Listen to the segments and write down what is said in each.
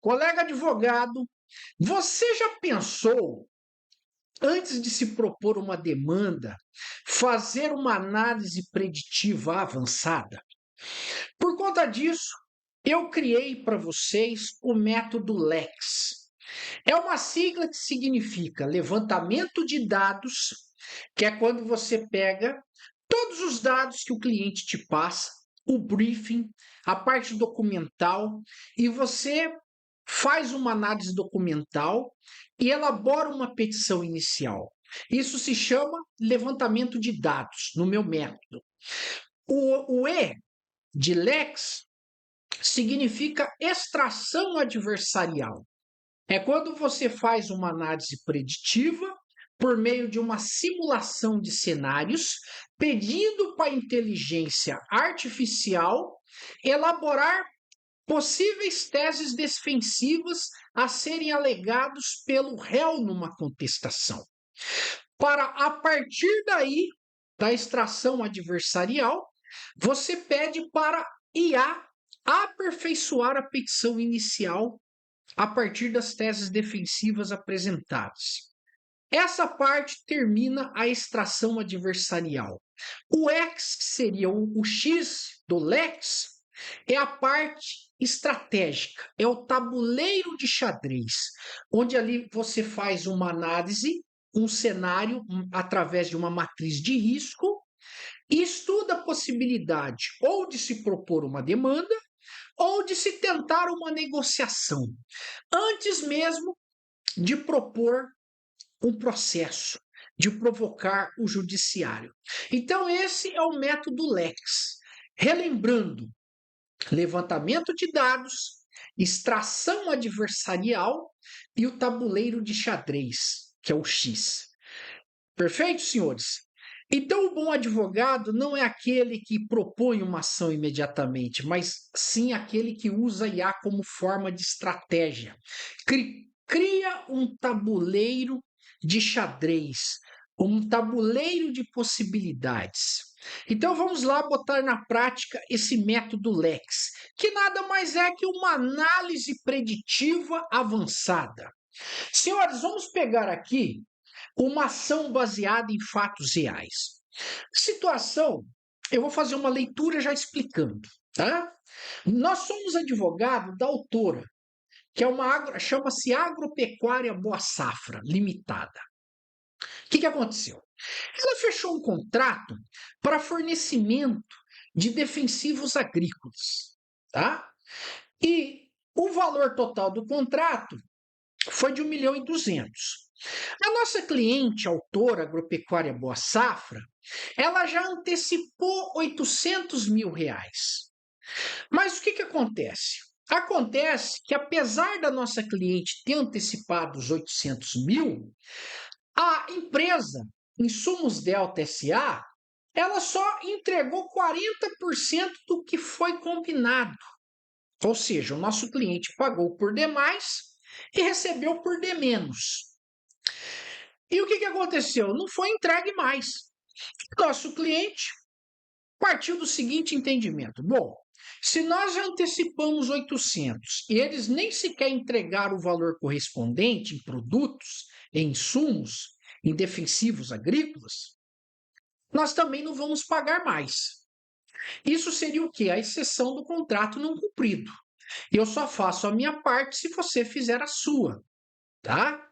Colega advogado, você já pensou, antes de se propor uma demanda, fazer uma análise preditiva avançada? Por conta disso, eu criei para vocês o método LEX. É uma sigla que significa levantamento de dados, que é quando você pega todos os dados que o cliente te passa, o briefing, a parte documental, e você faz uma análise documental e elabora uma petição inicial. Isso se chama levantamento de dados no meu método. O E de Lex significa extração adversarial. É quando você faz uma análise preditiva por meio de uma simulação de cenários, pedindo para a inteligência artificial elaborar possíveis teses defensivas a serem alegados pelo réu numa contestação. Para, a partir daí, da extração adversarial, você pede para IA aperfeiçoar a petição inicial a partir das teses defensivas apresentadas. Essa parte termina a extração adversarial. O X, que seria o X do Lex, é a parte estratégica, é o tabuleiro de xadrez, onde ali você faz uma análise, um cenário através de uma matriz de risco e estuda a possibilidade ou de se propor uma demanda ou de se tentar uma negociação, antes mesmo de propor um processo, de provocar o judiciário. Então, esse é o método LEX. Relembrando, levantamento de dados, extração adversarial e o tabuleiro de xadrez, que é o X. Perfeito, senhores? Então, o bom advogado não é aquele que propõe uma ação imediatamente, mas sim aquele que usa a IA como forma de estratégia. Cria um tabuleiro de xadrez, um tabuleiro de possibilidades. Então, vamos lá botar na prática esse método LEX, que nada mais é que uma análise preditiva avançada. Senhores, vamos pegar aqui uma ação baseada em fatos reais. Situação, eu vou fazer uma leitura já explicando, tá? Nós somos advogados da autora, que é chama-se Agropecuária Boa Safra Limitada. O que aconteceu? Ela fechou um contrato para fornecimento de defensivos agrícolas, tá? E o valor total do contrato foi de 1.200.000. A nossa cliente, autora Agropecuária Boa Safra, ela já antecipou 800 mil reais. Mas o que acontece? Acontece que, apesar da nossa cliente ter antecipado os 800 mil, a empresa Insumos Delta SA, ela só entregou 40% do que foi combinado. Ou seja, o nosso cliente pagou por demais e recebeu por de menos. E o que aconteceu? Não foi entregue mais. Nosso cliente partiu do seguinte entendimento: bom, se nós já antecipamos 800 e eles nem sequer entregaram o valor correspondente em produtos, em insumos, em defensivos agrícolas, nós também não vamos pagar mais. Isso seria o quê? A exceção do contrato não cumprido. Eu só faço a minha parte se você fizer a sua, tá?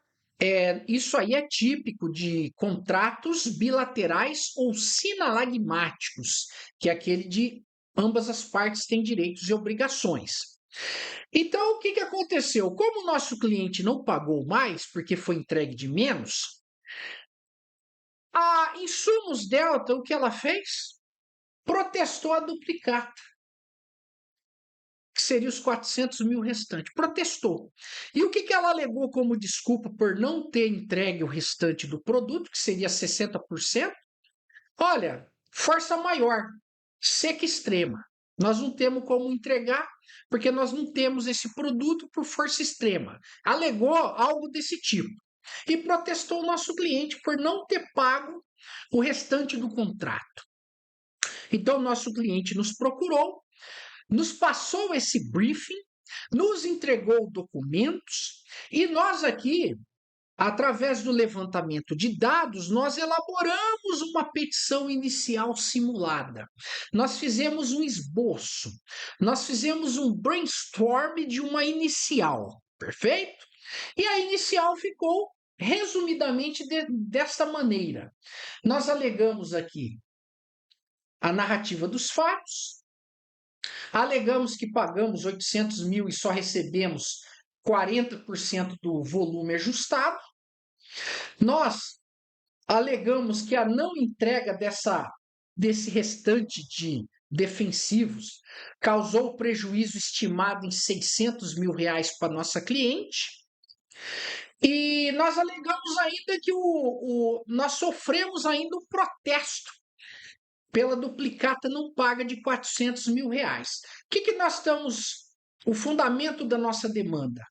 Isso aí é típico de contratos bilaterais ou sinalagmáticos, que é aquele de ambas as partes têm direitos e obrigações. Então, o que aconteceu? Como o nosso cliente não pagou mais, porque foi entregue de menos, a Insumos Delta, o que ela fez? Protestou a duplicata, que seria os 400 mil restantes. Protestou. E o que ela alegou como desculpa por não ter entregue o restante do produto, que seria 60%? Olha, força maior, seca extrema. Nós não temos como entregar, porque nós não temos esse produto por força extrema. Alegou algo desse tipo. E protestou o nosso cliente por não ter pago o restante do contrato. Então, nosso cliente nos procurou, nos passou esse briefing nos entregou documentos e nós aqui, através do levantamento de dados, nós elaboramos uma petição inicial simulada. Nós fizemos um esboço, nós fizemos um brainstorm de uma inicial, perfeito? E a inicial ficou resumidamente desta maneira. Nós alegamos aqui a narrativa dos fatos, alegamos que pagamos 800 mil e só recebemos 40% do volume ajustado. Nós alegamos que a não entrega desse restante de defensivos causou prejuízo estimado em 600 mil reais para nossa cliente. E nós alegamos ainda que nós sofremos ainda um protesto pela duplicata não paga de 400 mil reais. O que nós estamos... O fundamento da nossa demanda: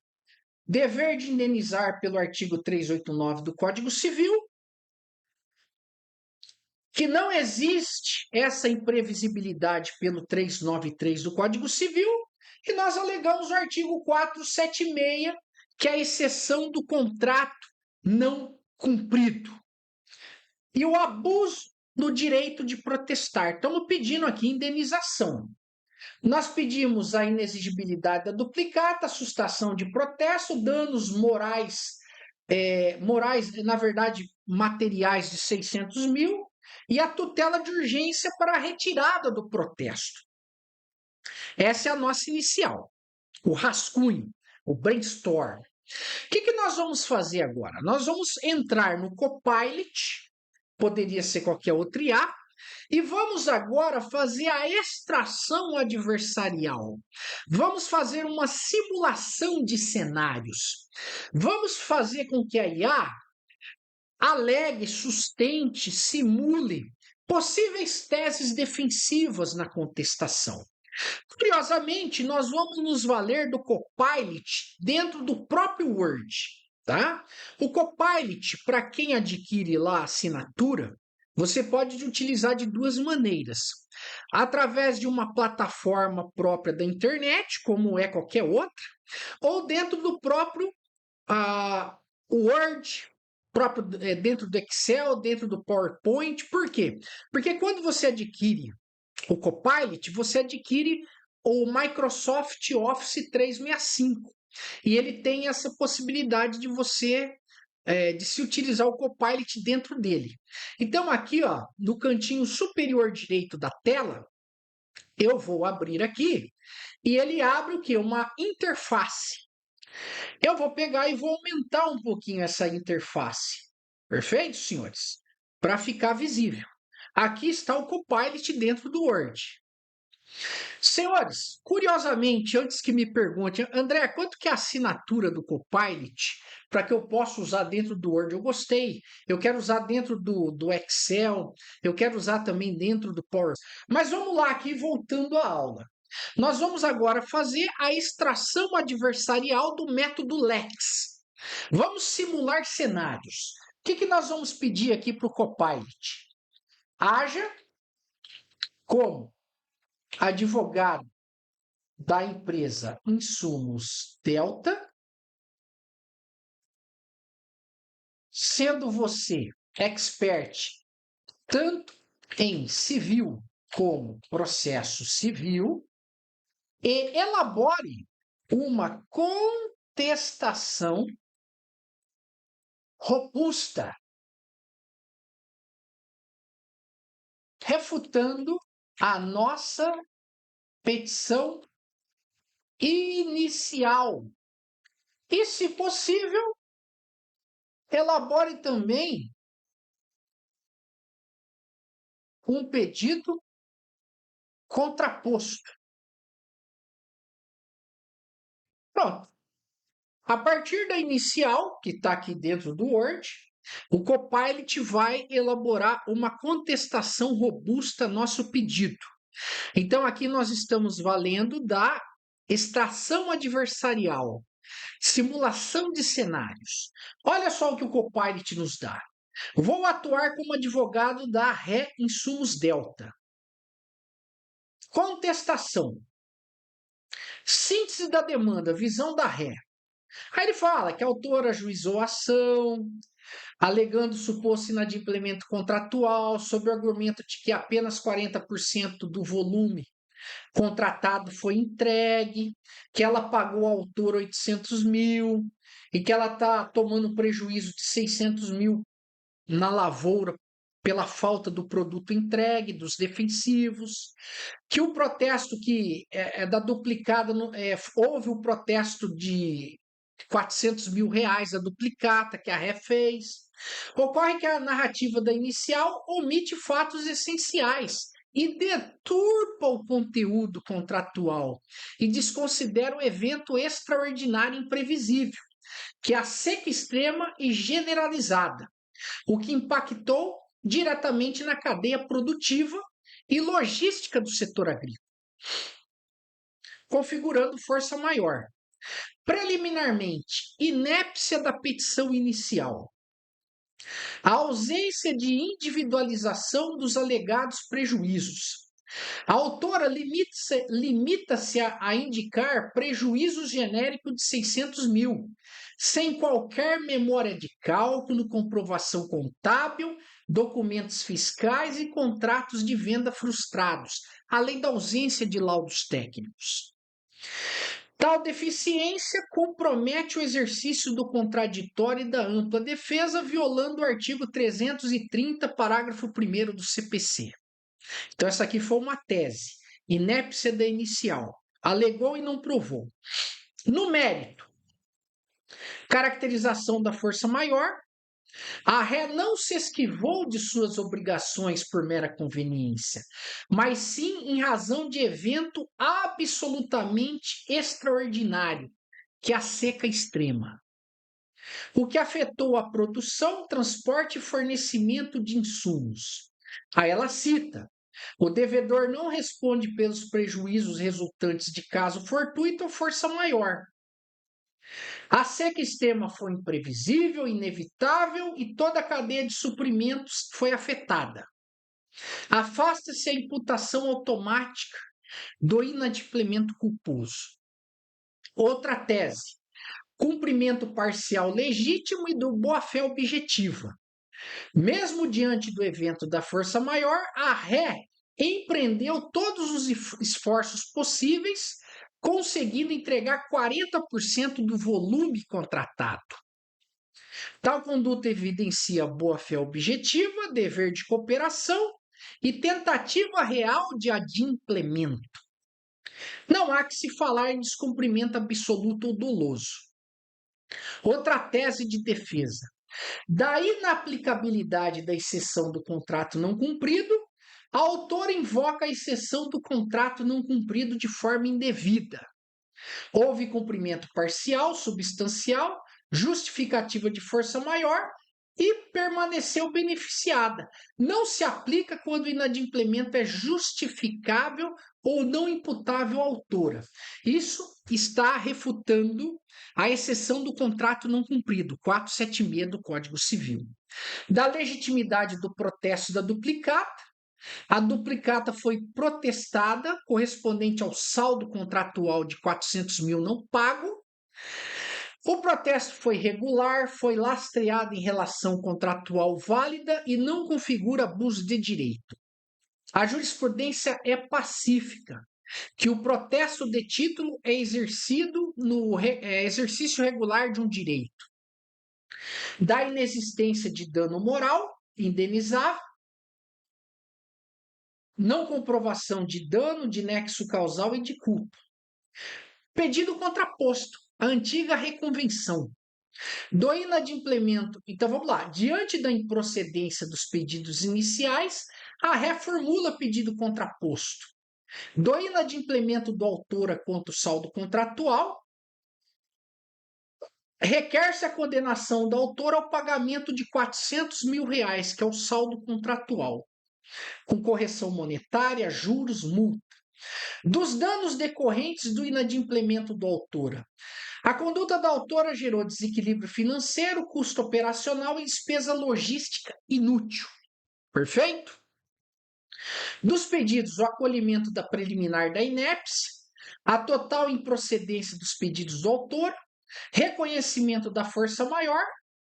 dever de indenizar pelo artigo 389 do Código Civil, que não existe essa imprevisibilidade pelo 393 do Código Civil, e nós alegamos o artigo 476, que é a exceção do contrato não cumprido. E o abuso no direito de protestar. Estamos pedindo aqui indenização. Nós pedimos a inexigibilidade da duplicata, a sustação de protesto, danos morais, na verdade, materiais de 600 mil, e a tutela de urgência para a retirada do protesto. Essa é a nossa inicial, o rascunho, o brainstorm. O que nós vamos fazer agora? Nós vamos entrar no Copilot, poderia ser qualquer outro IA, e vamos agora fazer a extração adversarial. Vamos fazer uma simulação de cenários. Vamos fazer com que a IA alegue, sustente, simule possíveis teses defensivas na contestação. Curiosamente, nós vamos nos valer do Copilot dentro do próprio Word, tá? O Copilot, para quem adquire lá a assinatura, você pode utilizar de duas maneiras. Através de uma plataforma própria da internet, como é qualquer outra, ou dentro do próprio Word, dentro do Excel, dentro do PowerPoint. Por quê? Porque quando você adquire o Copilot, você adquire o Microsoft Office 365. E ele tem essa possibilidade de você de se utilizar o Copilot dentro dele. Então aqui, ó, no cantinho superior direito da tela, eu vou abrir aqui e ele abre o quê? Uma interface. Eu vou pegar e vou aumentar um pouquinho essa interface. Perfeito, senhores? Para ficar visível. Aqui está o Copilot dentro do Word. Senhores, curiosamente, antes que me perguntem, André, quanto que é a assinatura do Copilot para que eu possa usar dentro do Word? Eu gostei, eu quero usar dentro do Excel, eu quero usar também dentro do PowerPoint. Mas vamos lá aqui, voltando à aula. Nós vamos agora fazer a extração adversarial do método LEX. Vamos simular cenários. O que nós vamos pedir aqui para o Copilot? Haja como advogado da empresa Insumos Delta, sendo você expert tanto em civil como processo civil, e elabore uma contestação robusta, refutando a nossa petição inicial. E, se possível, elabore também um pedido contraposto. Pronto. A partir da inicial, que está aqui dentro do Word, o Copilot vai elaborar uma contestação robusta ao nosso pedido. Então, aqui nós estamos valendo da extração adversarial, simulação de cenários. Olha só o que o Copilot nos dá. Vou atuar como advogado da Ré Insumos Delta. Contestação. Síntese da demanda, visão da ré. Aí ele fala que a autora ajuizou a ação, alegando suposto inadimplemento contratual, sob o argumento de que apenas 40% do volume contratado foi entregue, que ela pagou ao autor 800 mil e que ela está tomando prejuízo de 600 mil na lavoura pela falta do produto entregue, dos defensivos, que o protesto que é da duplicada, houve o protesto de 400 mil reais da duplicata que a ré fez. Ocorre que a narrativa da inicial omite fatos essenciais e deturpa o conteúdo contratual e desconsidera o evento extraordinário e imprevisível, que é a seca extrema e generalizada, o que impactou diretamente na cadeia produtiva e logística do setor agrícola, configurando força maior. Preliminarmente, inépcia da petição inicial. A ausência de individualização dos alegados prejuízos. A autora limita-se a indicar prejuízo genérico de 600 mil, sem qualquer memória de cálculo, comprovação contábil, documentos fiscais e contratos de venda frustrados, além da ausência de laudos técnicos. Tal deficiência compromete o exercício do contraditório e da ampla defesa, violando o artigo 330, parágrafo 1º do CPC. Então, essa aqui foi uma tese, inépcia da inicial. Alegou e não provou. No mérito, caracterização da força maior, a ré não se esquivou de suas obrigações por mera conveniência, mas sim em razão de evento absolutamente extraordinário, que é a seca extrema, o que afetou a produção, transporte e fornecimento de insumos. Aí ela cita: o devedor não responde pelos prejuízos resultantes de caso fortuito ou força maior. A seca extrema foi imprevisível, inevitável e toda a cadeia de suprimentos foi afetada. Afasta-se a imputação automática do inadimplemento culposo. Outra tese: cumprimento parcial legítimo e do boa-fé objetiva. Mesmo diante do evento da força maior, a ré empreendeu todos os esforços possíveis, conseguindo entregar 40% do volume contratado. Tal conduta evidencia boa-fé objetiva, dever de cooperação e tentativa real de adimplemento. Não há que se falar em descumprimento absoluto ou doloso. Outra tese de defesa: da inaplicabilidade da exceção do contrato não cumprido, a autora invoca a exceção do contrato não cumprido de forma indevida. Houve cumprimento parcial, substancial, justificativa de força maior e permaneceu beneficiada. Não se aplica quando o inadimplemento é justificável ou não imputável à autora. Isso está refutando a exceção do contrato não cumprido, 476 do Código Civil. Da legitimidade do protesto da duplicata, a duplicata foi protestada, correspondente ao saldo contratual de 400 mil não pago. O protesto foi regular, foi lastreado em relação contratual válida e não configura abuso de direito. A jurisprudência é pacífica, que o protesto de título é exercido no exercício regular de um direito. Da inexistência de dano moral indenizável, não comprovação de dano, de nexo causal e de culpa. Pedido contraposto, a antiga reconvenção. Do inadimplemento, então vamos lá, diante da improcedência dos pedidos iniciais, a ré formula pedido contraposto. Do inadimplemento do autora quanto saldo contratual, requer-se a condenação da autora ao pagamento de 400 mil reais, que é o saldo contratual, com correção monetária, juros, multa. Dos danos decorrentes do inadimplemento da autora, a conduta da autora gerou desequilíbrio financeiro, custo operacional e despesa logística inútil. Perfeito? Dos pedidos, o acolhimento da preliminar da inépcia, a total improcedência dos pedidos do autor, reconhecimento da força maior,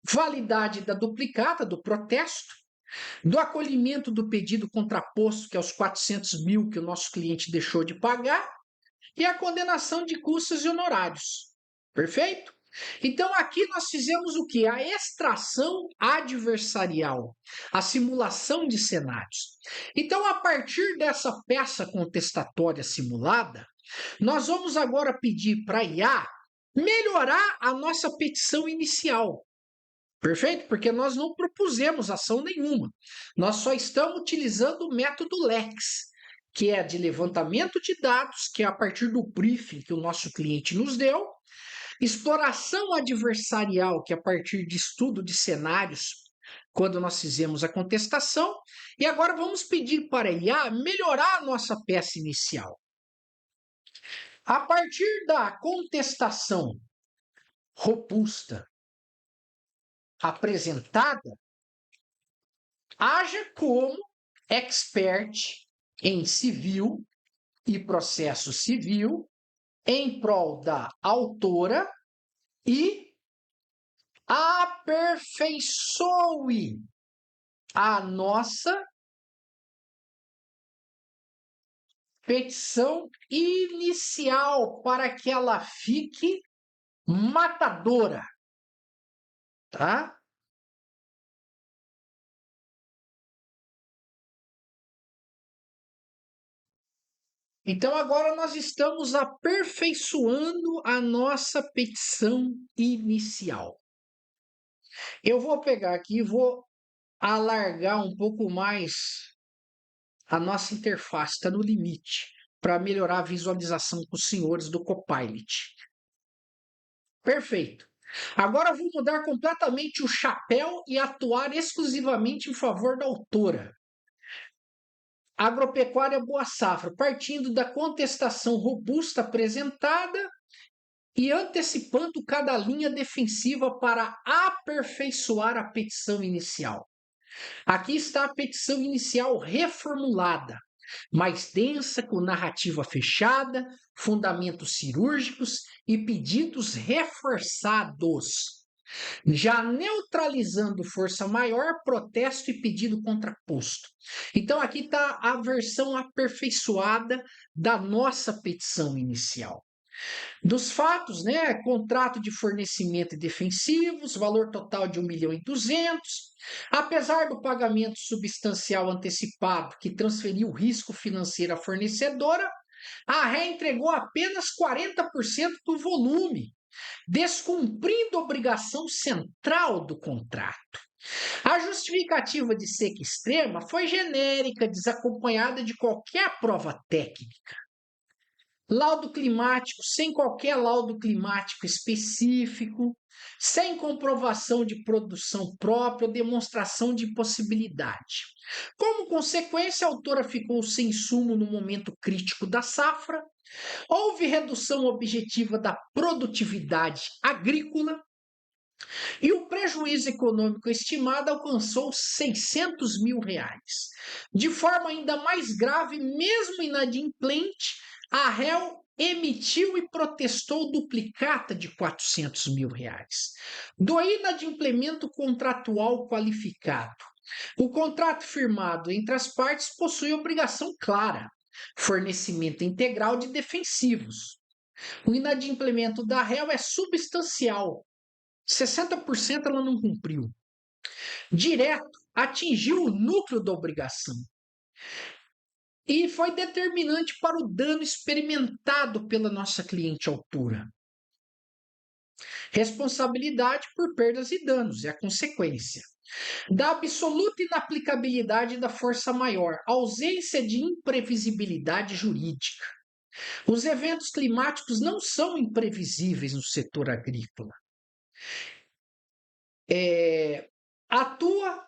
validade da duplicata, do protesto, do acolhimento do pedido contraposto, que é os 400 mil que o nosso cliente deixou de pagar, e a condenação de custos e honorários. Perfeito? Então, aqui nós fizemos o que? A extração adversarial, a simulação de cenários. Então, a partir dessa peça contestatória simulada, nós vamos agora pedir para a IA melhorar a nossa petição inicial. Perfeito? Porque nós não propusemos ação nenhuma. Nós só estamos utilizando o método LEX, que é de levantamento de dados, que é a partir do briefing que o nosso cliente nos deu, exploração adversarial, que é a partir de estudo de cenários, quando nós fizemos a contestação, e agora vamos pedir para a IA melhorar a nossa peça inicial. A partir da contestação robusta apresentada, haja como expert em civil e processo civil em prol da autora e aperfeiçoe a nossa petição inicial para que ela fique matadora, tá? Então agora nós estamos aperfeiçoando a nossa petição inicial. Eu vou pegar aqui e vou alargar um pouco mais a nossa interface, está no limite, para melhorar a visualização com os senhores do Copilot. Perfeito. Agora eu vou mudar completamente o chapéu e atuar exclusivamente em favor da autora. Agropecuária Boa Safra, partindo da contestação robusta apresentada e antecipando cada linha defensiva para aperfeiçoar a petição inicial. Aqui está a petição inicial reformulada, mais densa, com narrativa fechada, fundamentos cirúrgicos e pedidos reforçados, já neutralizando força maior, protesto e pedido contraposto. Então, aqui está a versão aperfeiçoada da nossa petição inicial. Dos fatos, né? Contrato de fornecimento e defensivos, valor total de 1.200.000. Apesar do pagamento substancial antecipado que transferiu o risco financeiro à fornecedora, a RE entregou apenas 40% do volume, descumprindo a obrigação central do contrato. A justificativa de seca extrema foi genérica, desacompanhada de qualquer prova técnica. Laudo climático sem qualquer laudo climático específico, sem comprovação de produção própria ou demonstração de possibilidade. Como consequência, a autora ficou sem insumo no momento crítico da safra, houve redução objetiva da produtividade agrícola e o prejuízo econômico estimado alcançou R$600 mil. De forma ainda mais grave, mesmo inadimplente, a réu emitiu e protestou duplicata de R$400 mil. Do inadimplemento contratual qualificado. O contrato firmado entre as partes possui obrigação clara, fornecimento integral de defensivos. O inadimplemento da réu é substancial, 60% ela não cumpriu. Direto, atingiu o núcleo da obrigação. E foi determinante para o dano experimentado pela nossa cliente autora. Responsabilidade por perdas e danos é a consequência. Da absoluta inaplicabilidade da força maior, ausência de imprevisibilidade jurídica. Os eventos climáticos não são imprevisíveis no setor agrícola. Atua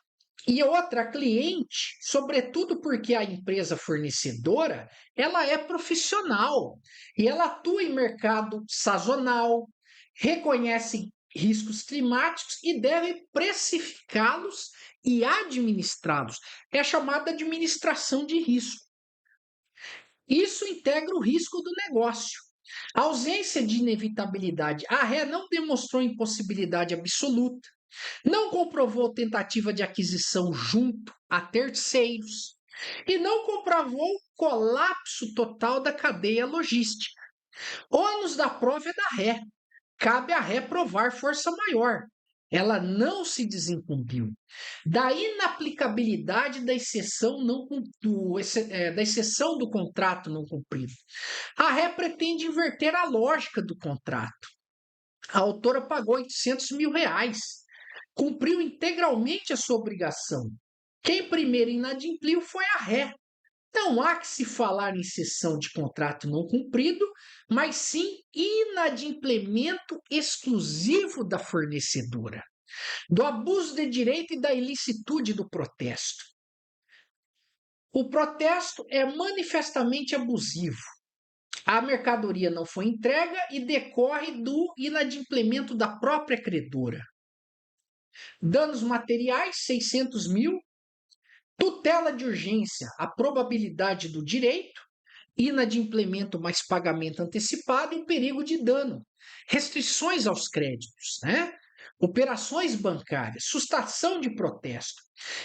e outra cliente, sobretudo porque a empresa fornecedora, ela é profissional e ela atua em mercado sazonal, reconhece riscos climáticos e deve precificá-los e administrá-los. É a chamada administração de risco. Isso integra o risco do negócio. A ausência de inevitabilidade. A ré não demonstrou impossibilidade absoluta, não comprovou tentativa de aquisição junto a terceiros e não comprovou colapso total da cadeia logística. Ônus da prova é da ré. Cabe à ré provar força maior. Ela não se desincumbiu. Da inaplicabilidade da exceção, da exceção do contrato não cumprido. A ré pretende inverter a lógica do contrato. A autora pagou R$ 800.000. Cumpriu integralmente a sua obrigação. Quem primeiro inadimpliu foi a ré. Não há que se falar em cessão de contrato não cumprido, mas sim inadimplemento exclusivo da fornecedora, do abuso de direito e da ilicitude do protesto. O protesto é manifestamente abusivo. A mercadoria não foi entregue e decorre do inadimplemento da própria credora. Danos materiais, 600 mil. Tutela de urgência, a probabilidade do direito, inadimplemento mais pagamento antecipado e o perigo de dano. Restrições aos créditos, né? Operações bancárias, sustação de protesto,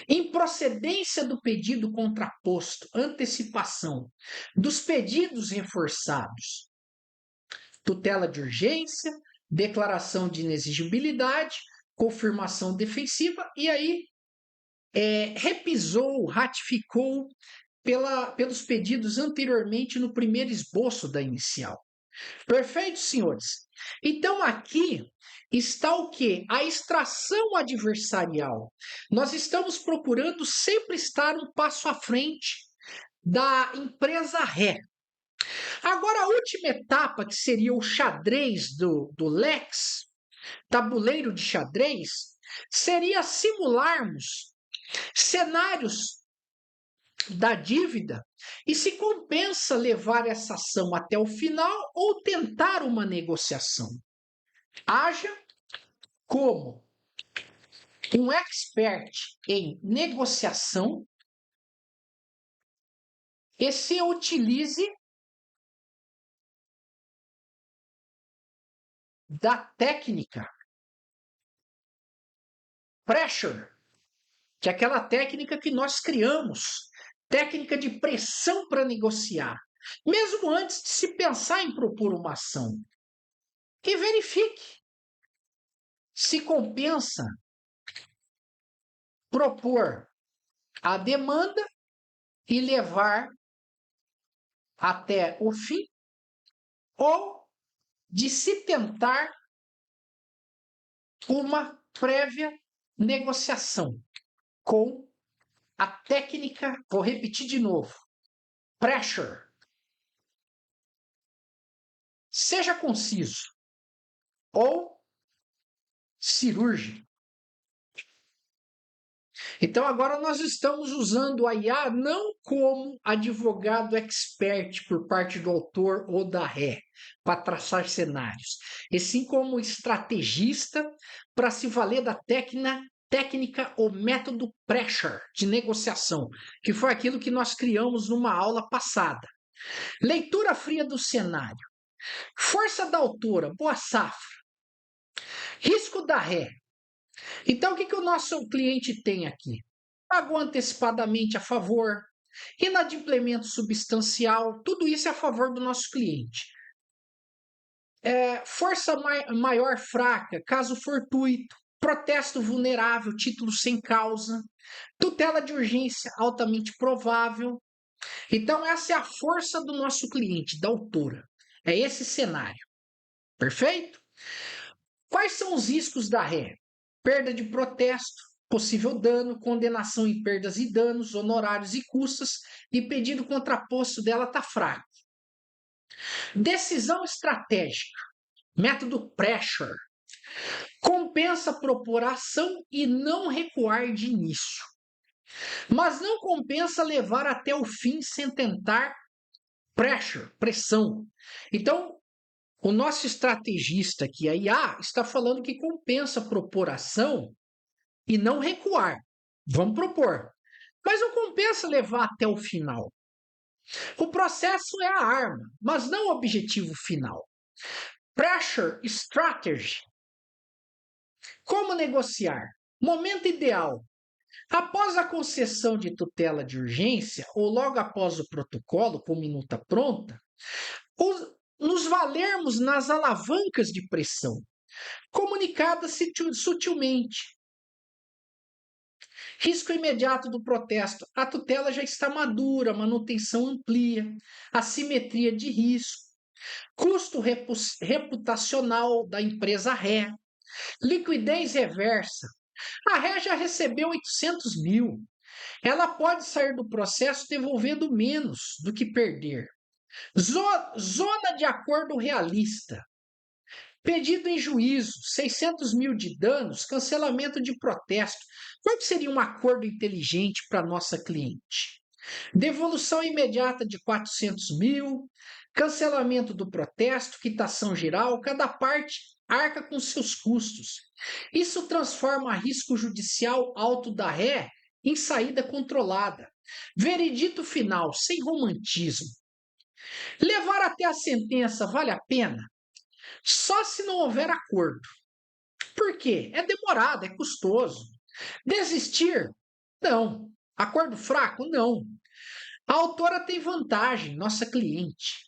improcedência do pedido contraposto, antecipação dos pedidos reforçados, tutela de urgência, declaração de inexigibilidade, confirmação defensiva e aí repisou, ratificou pelos pedidos anteriormente no primeiro esboço da inicial. Perfeito, senhores? Então aqui está o quê? A extração adversarial. Nós estamos procurando sempre estar um passo à frente da empresa ré. Agora, a última etapa, que seria o xadrez do Lex, tabuleiro de xadrez, seria simularmos cenários da dívida e se compensa levar essa ação até o final ou tentar uma negociação. Haja como um expert em negociação e se utilize da técnica pressure, que é aquela técnica que nós criamos, técnica de pressão para negociar, mesmo antes de se pensar em propor uma ação. E verifique se compensa propor a demanda e levar até o fim, ou de se tentar uma prévia negociação com a técnica, vou repetir de novo, pressure. Seja conciso ou cirúrgico. Então agora nós estamos usando a IA não como advogado expert por parte do autor ou da ré para traçar cenários, e sim como estrategista para se valer da técnica ou método pressure de negociação, que foi aquilo que nós criamos numa aula passada. Leitura fria do cenário. Força da autora, boa safra. Risco da ré. Então, o que o nosso cliente tem aqui? Pagou antecipadamente a favor, inadimplemento substancial, tudo isso é a favor do nosso cliente. Força maior fraca, caso fortuito, protesto vulnerável, título sem causa, tutela de urgência altamente provável. Então, essa é a força do nosso cliente, da autora. É esse cenário. Perfeito? Quais são os riscos da ré? Perda de protesto, possível dano, condenação em perdas e danos, honorários e custas, e pedido contraposto dela está fraco. Decisão estratégica, método pressure. Compensa propor ação e não recuar de início. Mas não compensa levar até o fim sem tentar pressure, pressão. Então, o nosso estrategista aqui, a IA, está falando que compensa propor ação e não recuar. Vamos propor. Mas não compensa levar até o final. O processo é a arma, mas não o objetivo final. Pressure Strategy. Como negociar? Momento ideal. Após a concessão de tutela de urgência ou logo após o protocolo com minuta pronta, nos valermos nas alavancas de pressão, comunicadas sutilmente. Risco imediato do protesto. A tutela já está madura, manutenção amplia, assimetria de risco, custo reputacional da empresa ré, liquidez reversa. A ré já recebeu 800 mil. Ela pode sair do processo devolvendo menos do que perder. Zona de acordo realista. Pedido em juízo, 600 mil de danos, cancelamento de protesto. Qual seria um acordo inteligente para nossa cliente? Devolução imediata de 400 mil, cancelamento do protesto, quitação geral, cada parte arca com seus custos. Isso transforma risco judicial alto da ré em saída controlada. Veredito final, sem romantismo. Levar até a sentença vale a pena? Só se não houver acordo. Por quê? É demorado, é custoso. Desistir? Não. Acordo fraco? Não. A autora tem vantagem, nossa cliente.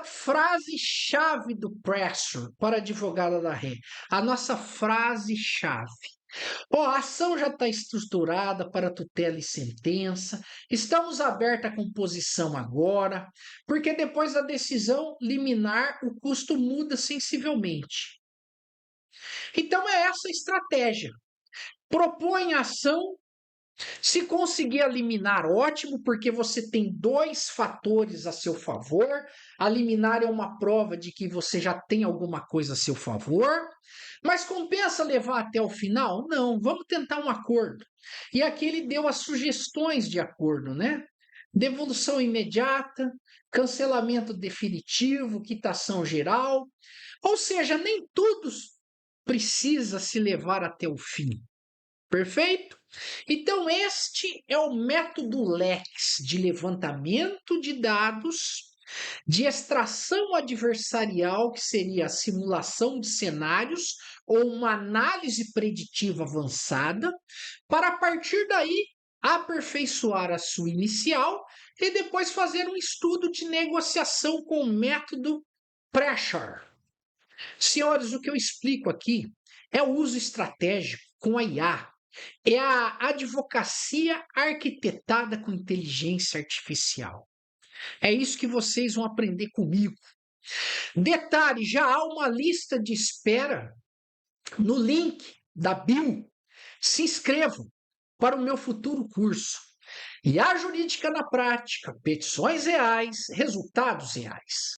Frase-chave do Pressure para a advogada da ré. A nossa frase-chave. A ação já está estruturada para tutela e sentença. Estamos aberta à composição agora, porque depois da decisão liminar, o custo muda sensivelmente. Então é essa a estratégia. Propõe a ação. Se conseguir eliminar, ótimo, porque você tem dois fatores a seu favor. A liminar é uma prova de que você já tem alguma coisa a seu favor. Mas compensa levar até o final? Não, vamos tentar um acordo. E aqui ele deu as sugestões de acordo, né? Devolução imediata, cancelamento definitivo, quitação geral. Ou seja, nem tudo precisa se levar até o fim. Perfeito? Então, este é o método LEX de levantamento de dados, de extração adversarial, que seria a simulação de cenários ou uma análise preditiva avançada, para a partir daí aperfeiçoar a sua inicial e depois fazer um estudo de negociação com o método Pressure. Senhores, o que eu explico aqui é o uso estratégico com a IA. É a advocacia arquitetada com inteligência artificial. É isso que vocês vão aprender comigo. Detalhe, já há uma lista de espera no link da bio. Se inscrevam para o meu futuro curso. IA Jurídica na Prática, petições reais, resultados reais.